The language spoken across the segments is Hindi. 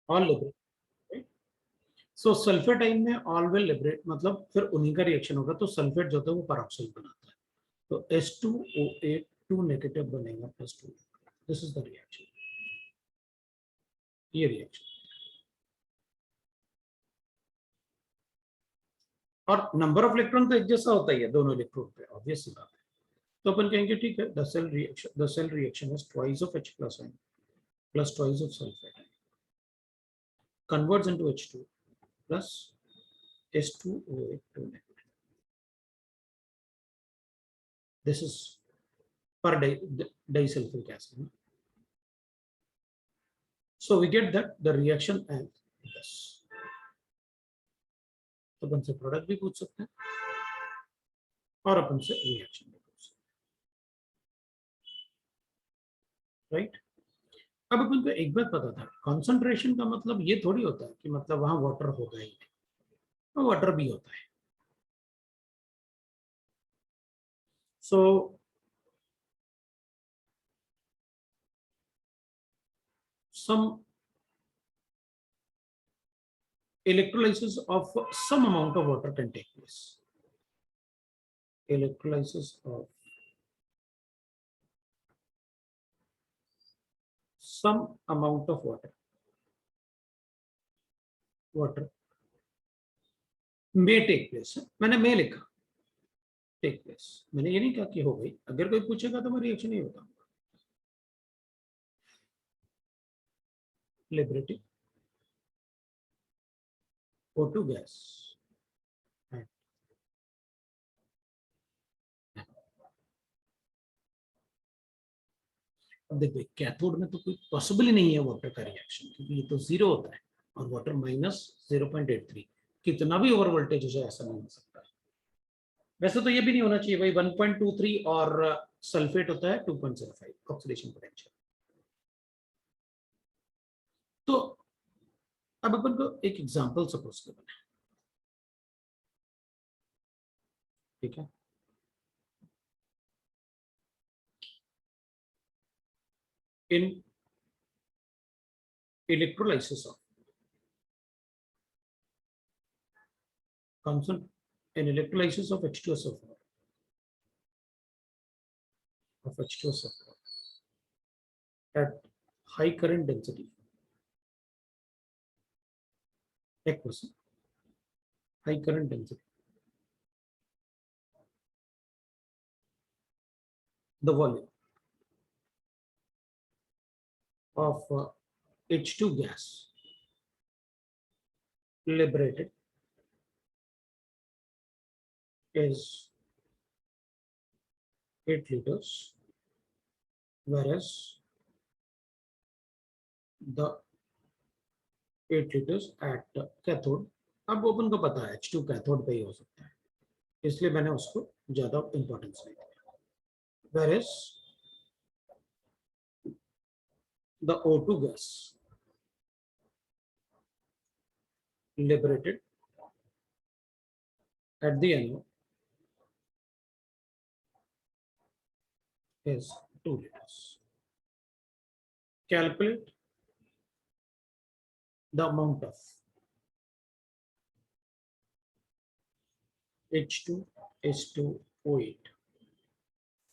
All liberate. सो सल्फेट आइन में ऑल विल लिबरेट, मतलब फिर उन्हीं का रिएक्शन होगा, तो सल्फेट जो होता है वो पेरोक्साइड बनाता है, तो H2O8 2 नेगेटिव बनेगा +2। दिस इज द रिएक्शन, ये रिएक्शन। और नंबर ऑफ इलेक्ट्रॉन तो एक जैसा होता ही है दोनों इलेक्ट्रोड पे, ऑब्वियस सी बात है। तो अपन कहेंगे ठीक है, the cell reaction is twice of H plus ion plus twice of sulphate ion converts into H2 plus H2O8 2 negative. This is per disulfuric acid. So we get that the reaction as this. तो अपन से प्रोडक्ट भी पूछ सकते हैं और अपन से रिएक्शन भी पूछ सकते हैं, राइट। अब अपन को एक बात पता था, कंसंट्रेशन का मतलब ये थोड़ी होता है कि मतलब वहां वाटर होगा ही नहीं, तो वाटर भी होता है। सो some electrolysis of some amount of water can take place. Electrolysis of some amount of water may take place. मैंने may लिखा, take place, मैंने ये नहीं कहा कि हो गई। अगर कोई पूछेगा तो मैं रिएक्शन ही बताऊंगा। Liberating O2 gas। अब देखो कैथोड में तो कोई पॉसिबल ही नहीं है वाटर का रिएक्शन, क्योंकि ये तो जीरो होता है और वाटर -0.83, कितना भी ओवर वोल्टेज हो जाए ऐसा नहीं हो सकता। वैसे तो ये भी नहीं होना चाहिए भाई, 1.23 और सल्फेट होता है 2.05 ऑक्सीडेशन पोटेंशियल। तो अब अपन को एक एग्जांपल सपोज करना है, ठीक है। इन electrolysis of constant in electrolysis of H2SO4 at high current density, aqueous high current density, the volume of H2 gas liberated is 8 liters, whereas the 8 liters at cathode, अब ओपन को पता है H2 कैथोड पे ही हो सकता है, इसलिए मैंने उसको ज्यादा इंपॉर्टेंस नहीं दिया। whereas the O2 gas liberated at the anode is 2 liters. Calculate the amount of H2H2O8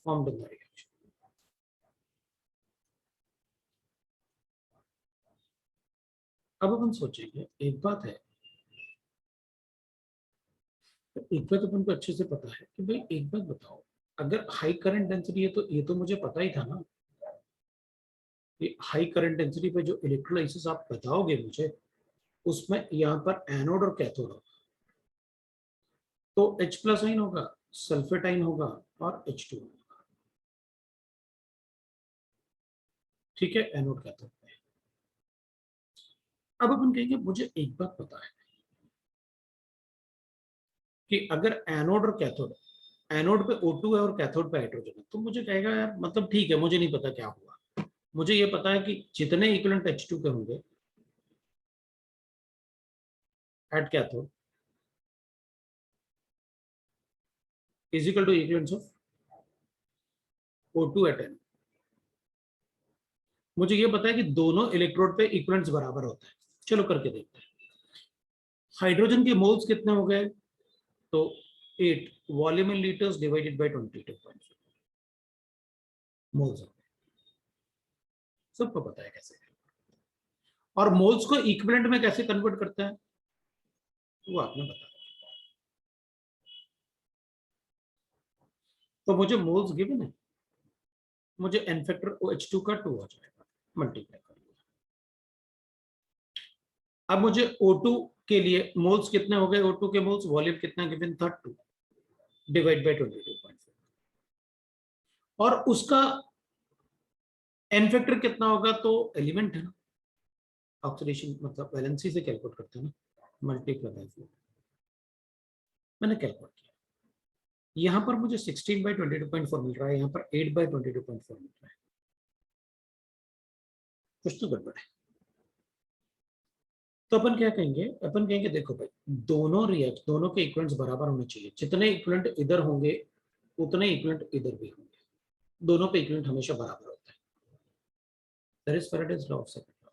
formed in the reaction. अब अपन सोचेंगे, एक बात है, एक बात अपन को अच्छे से पता है कि भाई एक बात बताओ, अगर हाई करंट डेंसिटी है तो ये तो मुझे पता ही था ना कि हाई करंट डेंसिटी पे जो इलेक्ट्रोलाइसिस आप बताओगे मुझे, उसमें यहाँ पर एनोड और कैथोड होगा, तो H प्लस आइन होगा, सल्फेट आइन होगा और H2 होगा, ठीक है, एनोड कैथोड पे। अब अपन कहेंगे मुझे एक बात पता है कि अगर एनोड और कैथोड, एनोड पे O2 है और कैथोड पे हाइड्रोजन है, तो मुझे कहेगा यार मतलब ठीक है, मुझे नहीं पता क्या हुआ, मुझे ये पता है कि जितने इक्विवेलेंट H2 के होंगे at cathode is equal to equivalence of O2 at an. मुझे ये पता है कि दोनों इलेक्ट्रोड पे इक्विवेलेंस बराबर होता है, चलो करके देखते हैं। हाइड्रोजन के मोल्स कितने हो गए? तो 8 volume in litres divided by 22.5 moles. सबको पता है कैसे, और मोल्स को इक्विवेलेंट में कैसे कन्वर्ट करते हैं वो आपने बताया। तो मुझे मोल्स गिवन है, मुझे एन फैक्टर OH2 का 2 आ जाएगा, मल्टीप्लाई कर लिया। अब मुझे O2 के लिए मोल्स कितने हो गए? O2 के मोल्स वॉल्यूम कितना गिवन था? 2 डिवाइड बाय 22.5, और उसका एन फैक्टर कितना होगा? तो एलिमेंट है ना, ऑक्सीडेशन मतलब वैलेंसी से कैलकुलेट करते हैं ना, मल्टीप्लाई बाय 4। मैंने कैलकुलेट किया, यहां पर मुझे 16/22.4 मिल रहा है, यहां पर 8/22.4 मिल रहा है। कुछ तो गड़बड़ है। तो अपन क्या कहेंगे? अपन कहेंगे देखो भाई, दोनों के इक्विवेलेंट्स बराबर होने चाहिए। जितने इक्विवेलेंट इधर होंगे उतने इक्विवेलेंट इधर भी होंगे, दोनों पे इक्विवेलेंट हमेशा बराबर होता है। That is Faraday's law of second law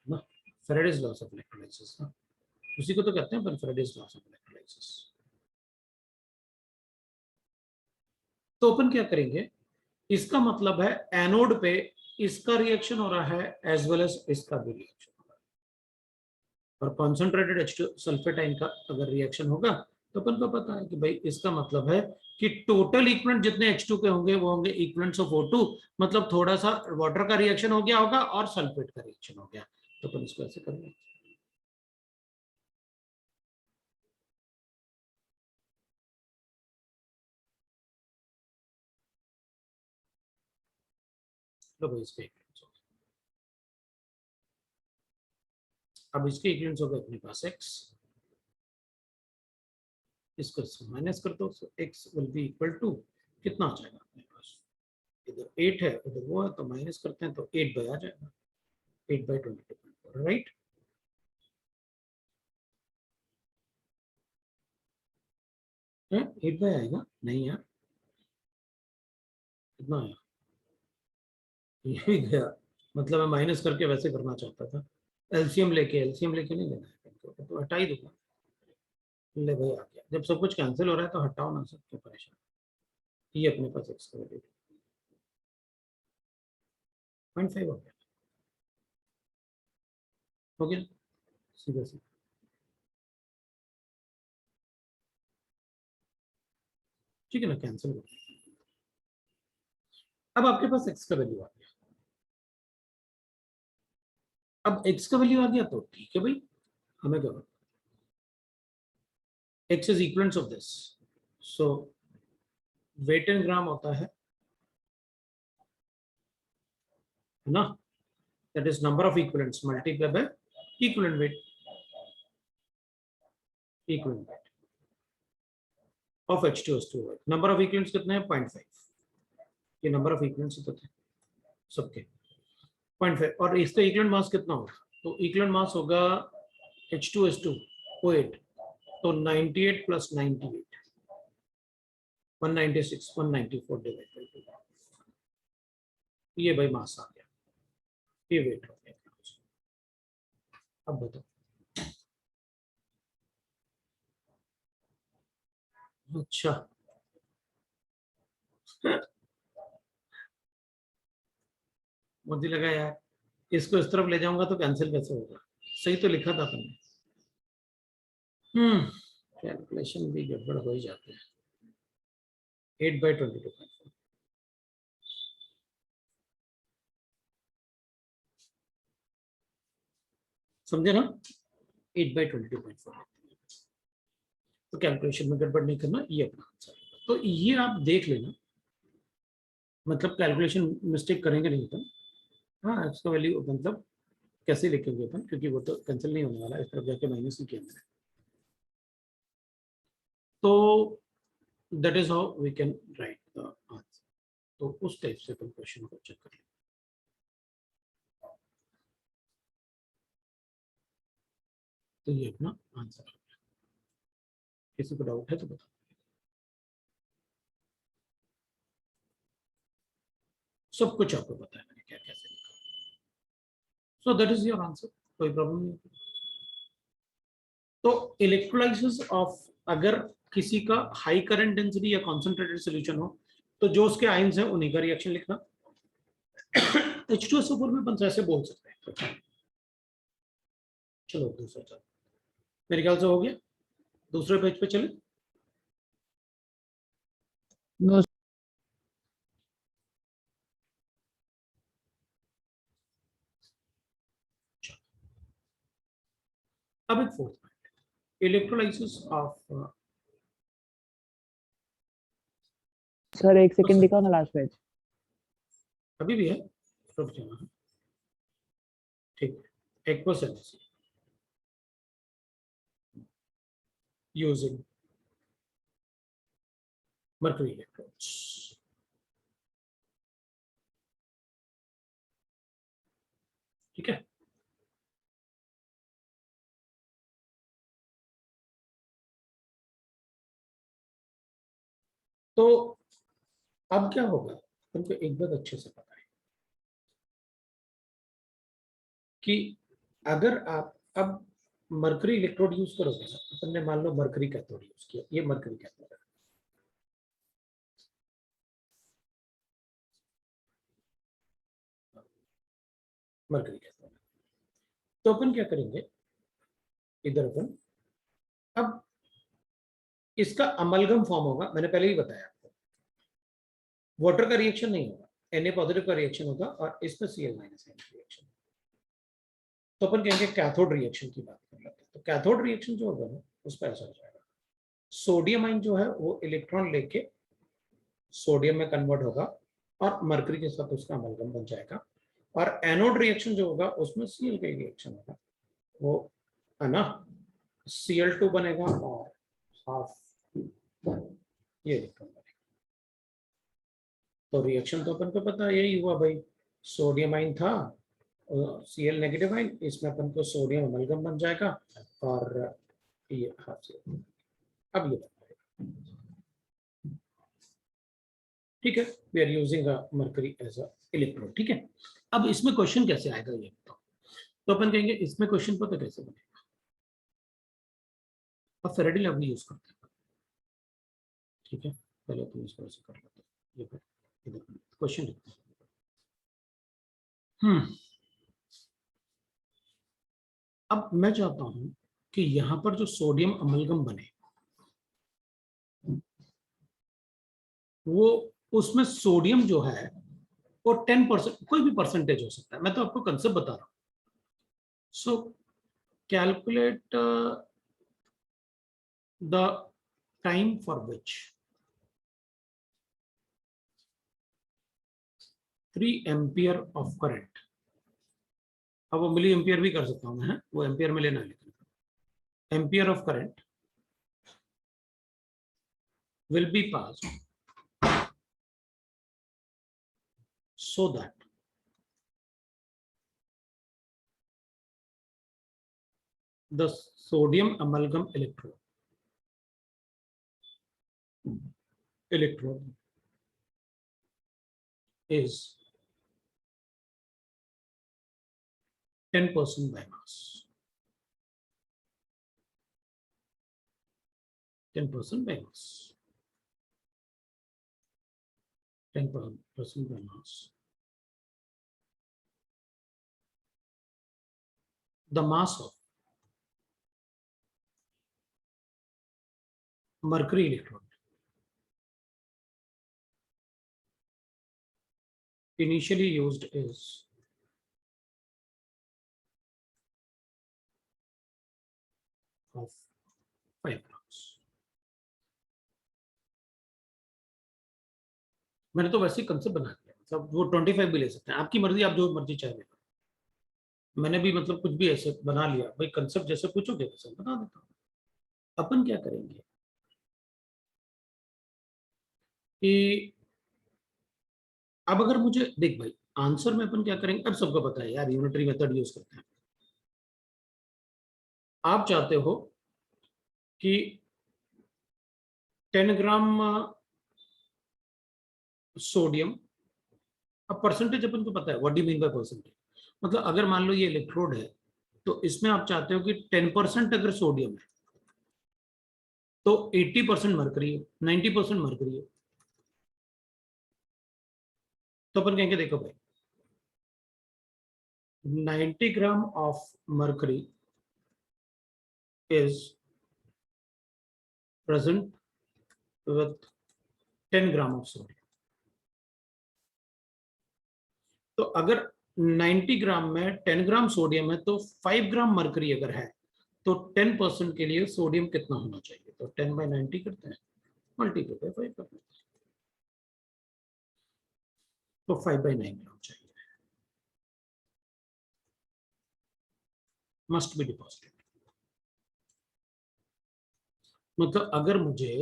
ना, फैराडेज लॉ ऑफ इलेक्ट्रोलाइसिस ना, उसी को तो कहते हैं फैराडेज लॉ ऑफ इलेक्ट्रोलाइसिस। तो अपन क्या करेंगे, इसका मतलब है एनोड पे इसका रिएक्शन हो रहा है एज वेल एज इसका भी रिएक्शन हो रहा है, और कॉन्सेंट्रेटेड H2 सल्फेटाइन का अगर रिएक्शन होगा तो अपन को पता है कि भाई इसका मतलब है कि टोटल इक्विवेलेंट जितने H2 के होंगे वो होंगे इक्विवेलेंट्स ऑफ O2, मतलब थोड़ा सा वाटर का रिएक्शन हो गया होगा और सल्फेट का रिएक्शन हो गया। तो अपन इसको ऐसे करेंगे, तो भाई इसके इक्विवेलेंट्स हो गए। अब इसके इक्विवेलेंट्स हो गए अपने पास X, इसको माइनस कर दो, X will be equal to कितना आ जाएगा अपने पास? इधर 8 है उधर वो है, तो माइनस करते हैं तो 8 बाय आ जाएगा, 8/22.4, राइट। 8 बाय आएगा नहीं यार, कितना आया? ये भी गया, मतलब मैं माइनस करके वैसे करना चाहता था, एलसीएम लेके नहीं लेना है, तो हटा ही दूंगा। ले भाई आ गया, जब सब कुछ कैंसिल हो रहा है तो हटाओ ना, सब क्यों परेशान। ये अपने पास एक्स का वैल्यू 0.5 हो गया सीधा सीधा, ठीक है ना, कैंसिल हो गया। अब आपके पास एक्स का वैल्यू आ गया, अब एक्स का वैल्यू आ गया तो ठीक है भाई, हमें क्या, x is equivalents of this, so weight in gram होता है ना, that is number of equivalents multiply by equivalent weight, equivalent weight of H2SO2। Number of equivalents कितने हैं? 0.5, ये नंबर ऑफ इक्विवेलेंट्स तो थे सबके 0.5, और इसका इक्विवेलेंट मास कितना होगा? तो इक्विवेलेंट मास होगा H2SO2 तो 98 प्लस 98 196 194 डिवाइड बाय 2, ये भाई मास आ गया, ये वेट हो गया। अब बताओ, अच्छा मुझे लगा यार इसको इस तरफ ले जाऊंगा तो कैंसिल कैसे होगा, सही तो लिखा था तुमने। कैलकुलेशन भी गड़बड़ हो ही जाते हैं। 8/22.4 समझे ना, 8/22.4, तो कैलकुलेशन में गड़बड़ नहीं करना, ये अपना आंसर है। तो ये आप देख लेना, मतलब कैलकुलेशन मिस्टेक करेंगे नहीं अपन। हाँ इसका वैल्यू मतलब कैसे लिखेंगे अपन, क्योंकि वो तो कैंसिल नहीं होने वाला, इस तरफ जाके माइनस ही किया मैंने। तो that is how we can write the answer. तो उस टाइप से अपन क्वेश्चन को चेक कर लें। तो ये अपना आंसर है, किसी को डाउट है तो बताओ। सब कुछ आपको पता है मैंने क्या कैसे लिखा। So that is your answer, कोई प्रॉब्लम नहीं। तो इलेक्ट्रोलाइसिस ऑफ, अगर किसी का हाई करंट डेंसिटी या कॉन्सेंट्रेटेड सोल्यूशन हो तो जो उसके आयंस हैं उन्हीं का रिएक्शन लिखना। H2SO4 में अपन ऐसे बोल सकते हैं। चलो दूसरा चलो, मेरे ख्याल से हो गया, दूसरे पेज पे चले। नो अब एक fourth point, electrolysis of, sir, एक सेकंड दिखाओ ना लास्ट पेज। अभी भी है, रुक जाना, ठीक है। एक्वस यूजिंग mercury electrodes, ठीक है। तो अब क्या होगा, उनको एक बात अच्छे से पता है कि अगर आप अब मरकरी इलेक्ट्रोड यूज करोगे ना, अपन ने मान लो मरकरी कैथोड यूज किया, ये मरकरी कैथोड है, मरकरी कैथोड। तो अपन क्या करेंगे, इधर अपन अब इसका अमलगम फॉर्म होगा, मैंने पहले ही बताया आपको, वाटर का रिएक्शन नहीं होगा, Na पॉजिटिव का रिएक्शन होगा और इसमें Cl माइनस रिएक्शन। तो अपन कहेंगे कैथोड रिएक्शन की बात कर लेते हैं। तो कैथोड रिएक्शन जो होगा ना, उस पर ऐसा हो जाएगा, सोडियम आयन जो है वो इलेक्ट्रॉन लेके सोडियम में कन्वर्ट होगा और मरकरी के साथ उसका अमलगम बन जाएगा, और एनोड रिएक्शन जो होगा उसमें Cl का रिएक्शन होगा, वो है ना, Cl2 बनेगा और हाफ ये इलेक्ट्रॉन बनेगा। तो रिएक्शन तो अपन को पता यही हुआ भाई, सोडियम आयन था, Cl नेगेटिव आयन, इसमें अपन को सोडियम अमलगम बन जाएगा और ये हाफ से, अब ये ठीक है, we are using mercury as a electrode, ठीक है। अब इसमें क्वेश्चन कैसे आएगा ये बताओ, तो अपन कहेंगे इसमें क्वेश्चन पता कैसे बनेगा, अब फेरेडे लॉ यूज करते हैं, ठीक है। पहले तो इसको ऐसे कर लेते हैं, ये इधर क्वेश्चन लिखते हैं। अब मैं चाहता हूं कि यहां पर जो सोडियम अमलगम बने वो, उसमें सोडियम जो है वो 10%, कोई भी परसेंटेज हो सकता है, मैं तो आपको कंसेप्ट बता रहा हूं। सो calculate the time for which 3 ampere of current, अब वो मिली एम्पियर भी कर सकता हूं मैं, वो एम्पियर में लेना है, लेकिन ampere of current will be passed so that the sodium amalgam electrode is 10% by mass, 10% by mass, 10% by mass. The mass of mercury electrode initially used is 5 grams. मैंने तो वैसे ही कंसेप्ट बना दिया, मतलब वो 25 भी ले सकते हैं, आपकी मर्जी, आप जो मर्जी चाहे। मैंने भी मतलब कुछ भी ऐसे बना लिया भाई, कंसेप्ट जैसे पूछोगे वैसे बना देता हूँ। अपन क्या करेंगे कि अब अगर मुझे देख भाई, आंसर में अपन क्या करेंगे, अब सबको पता है यार, यूनिटरी मेथड यूज करते हैं। आप चाहते हो कि 10 ग्राम सोडियम, अब परसेंटेज अपन को पता है, what do you mean by percentage, मतलब अगर मान लो ये इलेक्ट्रोड है तो इसमें आप चाहते हो कि 10% अगर सोडियम है तो 80% मरकरी है, 90% मरकरी है, तो अपन कहेंगे देखो भाई 90 gram of mercury is present with 10 gram of sodium. तो अगर 90 ग्राम में 10 ग्राम सोडियम है तो 5 ग्राम मरकरी अगर है तो 10% के लिए सोडियम कितना होना चाहिए? तो 10/90 करते हैं, मल्टीप्लाई बाय 5 करते हैं, तो 5/9 ग्राम चाहिए, मस्ट बी डिपॉजिटेड। मतलब अगर मुझे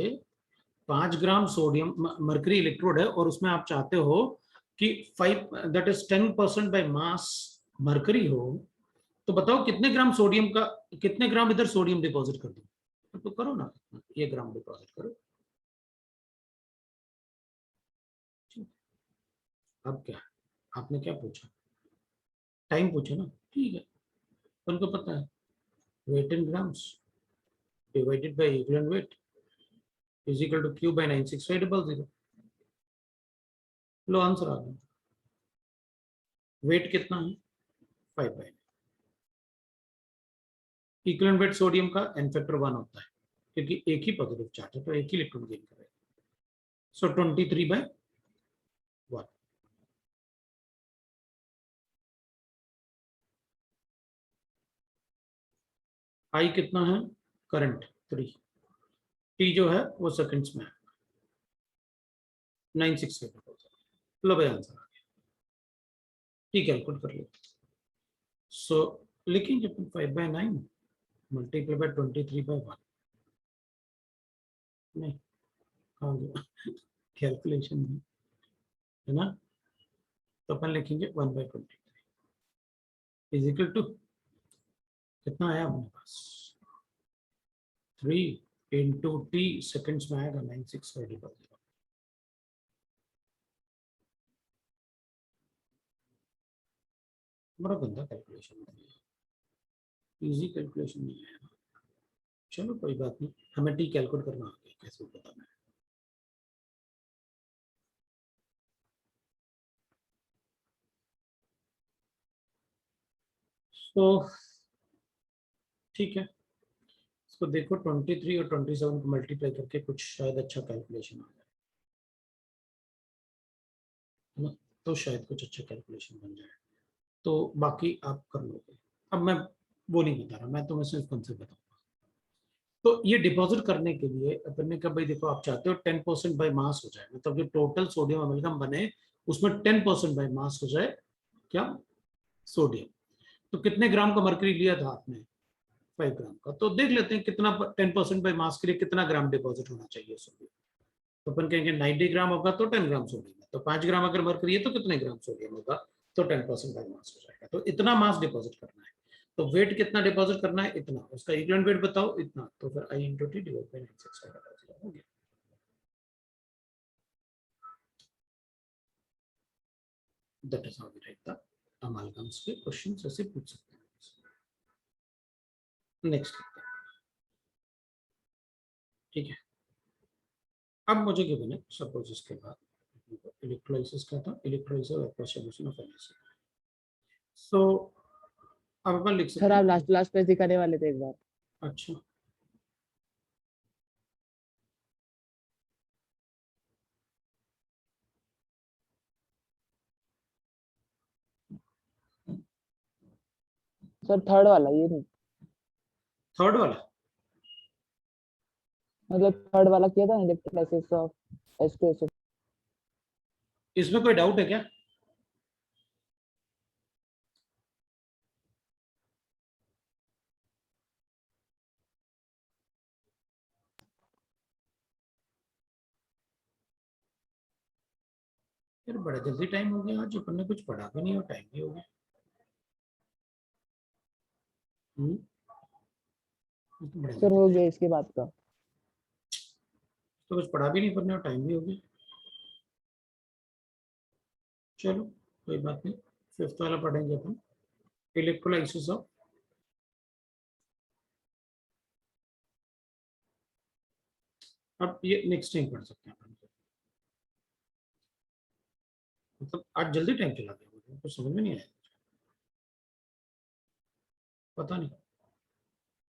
5 ग्राम सोडियम मरकरी इलेक्ट्रोड है और उसमें आप चाहते हो कि 5 that is 10% by mass mercury हो, तो बताओ कितने ग्राम सोडियम का, कितने ग्राम इधर सोडियम डिपॉजिट कर दूं? तो करो ना, ये ग्राम डिपॉजिट करो। अब क्या, आपने क्या पूछा? टाइम पूछा ना, ठीक है, उनको पता है weight in grams divided by equivalent weight is equal to Q by 96500। लो आंसर आ गया। वेट कितना है? 5/9। इक्विवेलेंट वेट सोडियम का n फैक्टर 1 होता है क्योंकि एक ही पॉजिटिव चार्ज है तो एक ही इलेक्ट्रॉन गेन करेगा। सो 23/1। आई कितना है? करंट 3। टी जो है वो सेकंड्स में है, 965। लो भाई आंसर आ गया। टी कैलकुलेट कर लो। सो लिखेंगे 5/9 मल्टीप्लाई बाय 23/1। नहीं, कहाँ गया कैलकुलेशन में, है ना? तो अपन लिखेंगे 1/23 इज इक्वल टू कितना आया अपने पास? 3 इंटू टी सेकेंड्स में आएगा 965/0। बड़ा गंदा कैलकुलेशन है, इजी कैलकुलेशन नहीं है। चलो कोई बात नहीं, हमें टी कैलकुलेट करना आ गया, कैसे बताना है। तो ठीक है, इसको देखो 23 और 27 को मल्टीप्लाई करके कुछ शायद अच्छा कैलकुलेशन आ जाए, है ना? तो शायद कुछ अच्छा कैलकुलेशन बन जाए, तो बाकी आप कर लोगे। अब मैं वो नहीं बता रहा, मैं तुम्हें सिर्फ कंसेप्ट बताऊंगा। तो ये डिपॉजिट करने के लिए अपन ने कहा भाई देखो आप चाहते हो 10% बाय मास हो जाए, मतलब जो टोटल सोडियम अमेरिकम बने उसमें 10% बाय मास हो जाए क्या? सोडियम। तो कितने ग्राम का मरकरी लिया था आपने? 5 ग्राम का। तो देख लेते हैं कितना 10% बाय मास के लिए कितना ग्राम डिपॉजिट होना चाहिए सोडियम। तो अपन कहेंगे 90 ग्राम होगा तो 10 ग्राम सोडियम है, तो 5 ग्राम अगर मरकरी है तो कितने ग्राम सोडियम होगा? तो 10% बाय मास हो जाएगा, तो इतना मास डिपॉजिट करना है। तो वेट कितना डिपॉजिट करना है? इतना। उसका इक्विवेलेंट वेट बताओ, इतना। तो फिर I into T divide by 965 हो गया। That is how we write the amalgams के क्वेश्चंस ऐसे पूछ सकते हैं। नेक्स्ट करते हैं, ठीक है। अब मुझे गिवन है सपोज इसके बाद इलेक्ट्रोलाइसिस क्या था? इलेक्ट्रोलाइसिस और aqueous solution of NaCl। सो अब अपन लिख सर सकते आप हैं, लास्ट लास्ट पेज दिखाने वाले थे एक बार। अच्छा सर थर्ड वाला, ये नहीं, थर्ड वाला। मतलब थर्ड वाला किया था इलेक्ट्रोलाइसिस ऑफ H2SO। इसमें कोई डाउट है क्या? यार बड़ा जल्दी टाइम हो गया, आज अपन ने कुछ पढ़ा भी नहीं और टाइम भी हो गया। ये तो बड़ा सर जल्दी हो टाइम, गया इसके बाद का। तो कुछ पढ़ा भी नहीं पढ़ने और टाइम भी हो गया। चलो कोई बात नहीं, फिफ्थ वाला पढ़ेंगे अपन। इलेक्ट्रोलाइसिस ऑफ अब ये नेक्स्ट टाइम पढ़ सकते हैं अपन। मतलब आज जल्दी टाइम चला गया मुझे, कुछ समझ में नहीं आया, पता नहीं,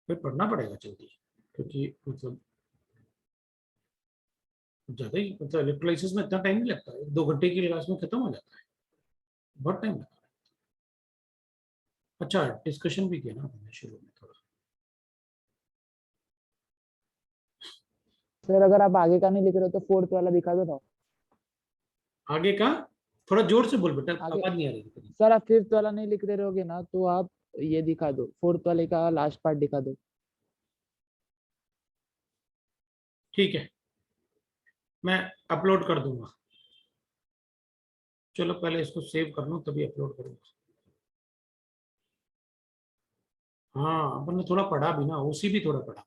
फिर पढ़ना पड़ेगा जल्दी, क्योंकि मतलब ज्यादा ही, मतलब इलेक्ट्रोलाइसिस में इतना टाइम नहीं लगता है, 2 घंटे की क्लास में खत्म हो जाता है, बहुत टाइम लगता है। अच्छा डिस्कशन भी किया ना हमने शुरू में थोड़ा। सर अगर आप आगे का नहीं लिख रहे हो तो फोर्थ वाला दिखा दो ना। आगे का थोड़ा जोर से बोल बेटा, आगे आवाज नहीं आ रही थी। सर आप फिफ्थ वाला नहीं लिख दे रहोगे ना तो आप ये दिखा दो, फोर्थ वाले का लास्ट पार्ट दिखा दो। ठीक है, मैं अपलोड कर दूंगा। चलो पहले इसको सेव कर लूं तभी अपलोड करूंगा। हाँ अपन ने थोड़ा पढ़ा भी ना, उसी भी थोड़ा पढ़ा।